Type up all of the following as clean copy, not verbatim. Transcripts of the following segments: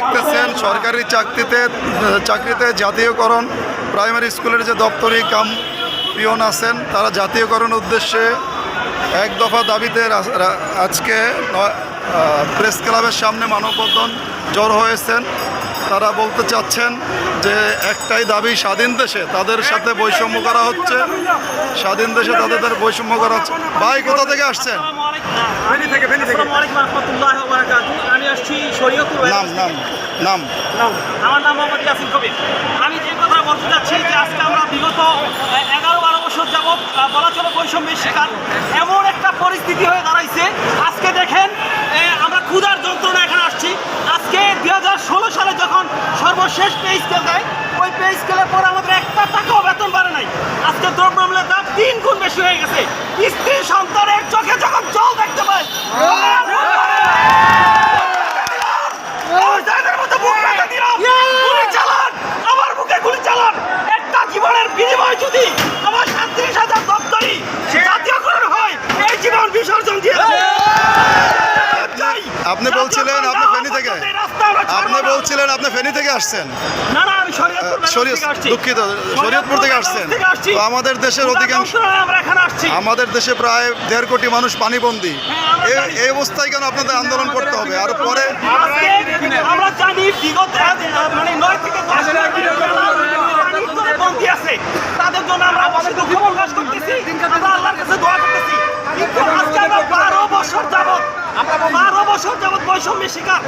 দেখতেছেন সরকারি চাকরিতে জাতীয়করণ, প্রাইমারি স্কুলের যে দপ্তরি কাম পিয়ন আছেন তারা জাতীয়করণ উদ্দেশ্যে এক দফা দাবিতে আজকে প্রেস ক্লাবের সামনে মানববন্ধন জড়ো হয়েছেন। তারা বলতে চাচ্ছেন যে একটাই দাবি, স্বাধীন দেশে তাদের সাথে বৈষম্য করা হচ্ছে, স্বাধীন দেশে তাদের বৈষম্য করা হচ্ছে। ভাই কোথা থেকে আসছেন? আমি আসছি শরীয়তপুর। নাম আমার নাম মোহাম্মদ ইয়াসিন কবির। আমি যে কথা বলতে চাচ্ছি যে আজকে আমরা বিগত 11-12 বছর যাবৎ বলা চলে বৈষম্যের শিকার এমন একটা পরিস্থিতি হয়ে দাঁড়াইছে। আজকে দেখেন আমরা ক্ষুধার যন্ত্রণা এখানে আসছি। আজকে 2016 সালে যখন সর্বশেষ পে স্কেল দেয়, ওই পে স্কেলের পর আমাদের একটা টাকাও বেতন বাড়ে নাই। আজকে দ্রব্যমূল্যের দাম 3 গুণ বেশি হয়ে গেছে। স্ত্রী সন্তানের চোখে যখন জল দেখতে পায়, আমার বুকে গুলি চালান। একটা জীবনের বিনিময় যদি আমার 37,000 দপ্তরি জাতীয়করণ হয়, এই জীবন বিসর্জন দিয়ে আপনি বলছিলেন আপনি ফেনী থেকে আসছেন। না না, আমি দুঃখিত, শরীয়তপুর থেকে আসছেন। তো আমাদের দেশের অধিকাংশ, আমাদের দেশে প্রায় 1.5 কোটি মানুষ পানিবন্দী। এই অবস্থায় কেন আপনাদের আন্দোলন করতে হবে? আর পরে আমরা জানি বিগত 9 থেকে 10 বন্দী আছে, তাদের জন্য আমরা অবশ্যই দুঃখ প্রকাশ করতেছি, আমরা আল্লাহর কাছে দোয়া করতেছি। কিন্তু আজকে আমরা 12 বছর যাবৎ বৈষম্যের শিকার।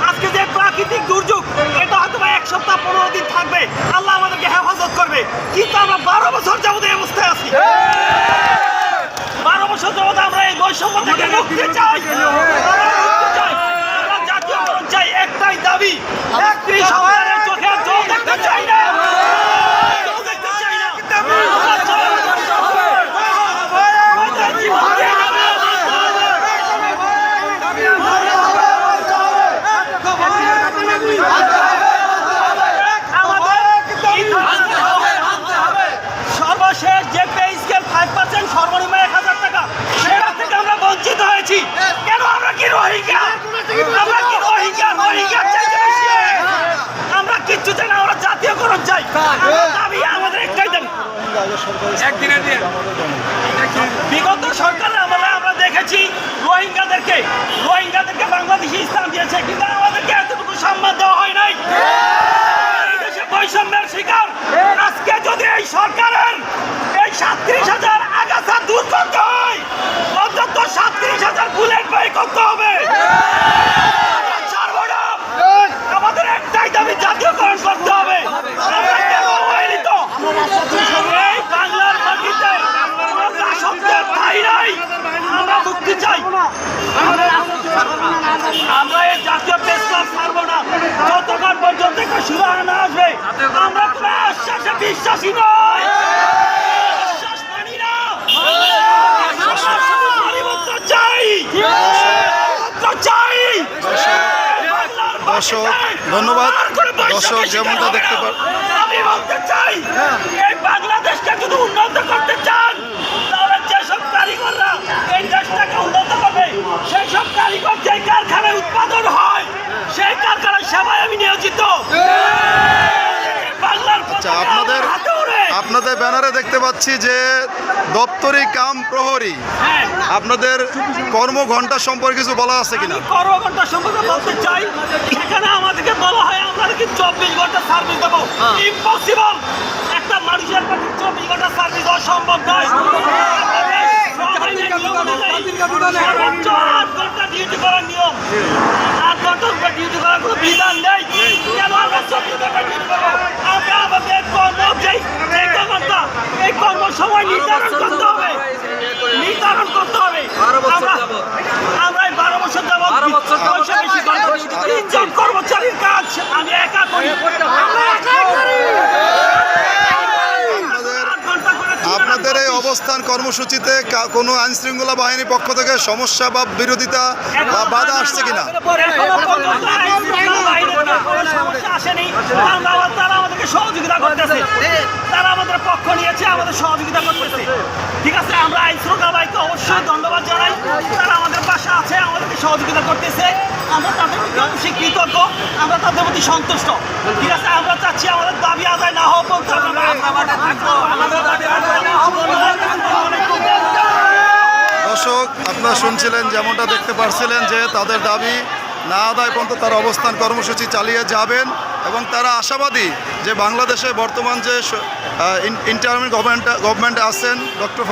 আজকে যে প্রাকৃতিক দুর্যোগ, এটা হয়তো 1 সপ্তাহ 15 দিন থাকবে, আল্লাহ আমাদেরকে হেফাজত করবে। কিন্তু আমরা 12 বছর যাবৎ এই অবস্থায় আছি। 12 বছর যাবৎ আমরা এই বৈষম্য থেকে মুক্তি চাই। আমরা জাতীয়করণ চাই, একটাই দাবি, স্ত্রী সন্তানের চোখে জল দেখতে চাই না। সর্বশেষ যে পে স্কেল 5% সর্বনিম্ন 1,000 টাকা, সেটা থেকে আমরা বঞ্চিত হয়েছি। কেন? আমরা কি রোহিঙ্গা? আমরা কিচ্ছু চাই না, আমরা জাতীয়করণ চাই। আমাদের একটাই দাবি, একদিনের দিয়ে। বিগত সরকারের আমলে আমরা দেখেছি রোহিঙ্গাদেরকে বাংলাদেশি স্থান দিয়েছে, কিন্তু আমাদেরকে এতটুকু সম্মান দেওয়া হয় নাই। বৈষম্যের শিকার। আজকে যদি এই সরকারের এই 37,000 আগাছা দূর করতে হয়, অন্তত 37,000 বুলেট বাই করতে হবে। আমাদের একটাই দাবি, জাতীয়করণ করতে হবে। এই বাংলার মাটিতে দাসত্বের ঠাঁই নাই, আমরা মুক্তি চাই। আমরা এই জাতীয় প্রেস ক্লাব ছাড়বো না যতক্ষণ পর্যন্ত একটা সুরাহা না আসবে। আমরা কোনো আশ্বাসে বিশ্বাসী নই, আশ্বাস মানি না। দর্শক ধন্যবাদ। দর্শক যেমনটা দেখতে পান, আমি বলতে চাই, এই বাংলাদেশকে যদি উন্নত করতে চান, তাহলে যেসব কারিগররা এই দেশটাকে উন্নত করবে, সেই সব কারিগর যে কারখানায় উৎপাদন হয়, সেই কারখানার সেবায় আমি নিয়োজিত। আপনাদের ব্যানারে দেখতে পাচ্ছি যে দপ্তরি কাম প্রহরী, আপনাদের কর্মঘণ্টা সম্পর্কে কিছু বলা আছে কিনা? কর্মঘণ্টা সম্পর্কে বলতে চাই, এখানে আমাদেরকে বলা হয় আমরা কি 24 ঘন্টা সার্ভিস দেবো। ইম্পসিবল, একটা মানুষের পক্ষে 24 ঘন্টা সার্ভিস দেওয়া সম্ভব নয়। 8 ঘন্টা ডিউটি করার নিয়ম, 8 ঘন্টা ডিউটি করার কোনো বিধান নেই। কেন আমরা 24 ঘন্টা ডিউটি করবো? আমরা আমাদের কর্ম এই কর্ম সময় নির্ধারণ করতে হবে। আমরা 12 বছর যাবৎ 3 জন কর্মচারীর কাজ আমি একা করি। আপনাদের এই অবস্থান কর্মসূচিতে কোনো আইন শৃঙ্খলা বাহিনীর পক্ষ থেকে সমস্যা বা বিরোধিতা বা বাধা আসছে কিনা? তারা আমাদেরকে সহযোগিতা করতেছে, তারা আমাদের পক্ষ নিয়েছে, আমাদের সহযোগিতা করতেছে। ঠিক আছে, আমরা আইন শৃঙ্খলা বাহিনীকে অবশ্যই ধন্যবাদ জানাই। তারা আমাদের পাশে আছে, আমাদেরকে সহযোগিতা করতেছে। আমরা তাদের প্রতি অবশ্যই কৃতজ্ঞ, আমরা তাদের প্রতি সন্তুষ্ট। ঠিক আছে, আমরা চাচ্ছি আমাদের দাবি আদায় না হওয়া পর্যন্ত আমাদের দাবি আদায় না হওয়া পর্যন্ত। দর্শক, আপনারা শুনছিলেন, যেমনটা দেখতে পারছিলেন যে তাদের দাবি না আদায় পর্যন্ত তারা অবস্থান কর্মসূচি চালিয়ে যাবেন এবং তারা আশাবাদী যে বাংলাদেশে বর্তমান যে ইন্টারিম গভর্নমেন্ট আছেন ডক্টর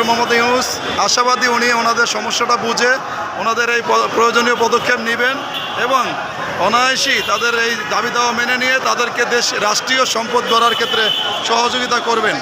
মোহাম্মদ ইউনূস, আশাবাদী উনি ওনাদের সমস্যাটা বুঝে ওনাদের এই প্রয়োজনীয় পদক্ষেপ নেবেন এবং অনায়াসই তাদের এই দাবি দাওয়া মেনে নিয়ে তাদেরকে রাষ্ট্রীয় সম্পদ গড়ার ক্ষেত্রে সহযোগিতা করবেন।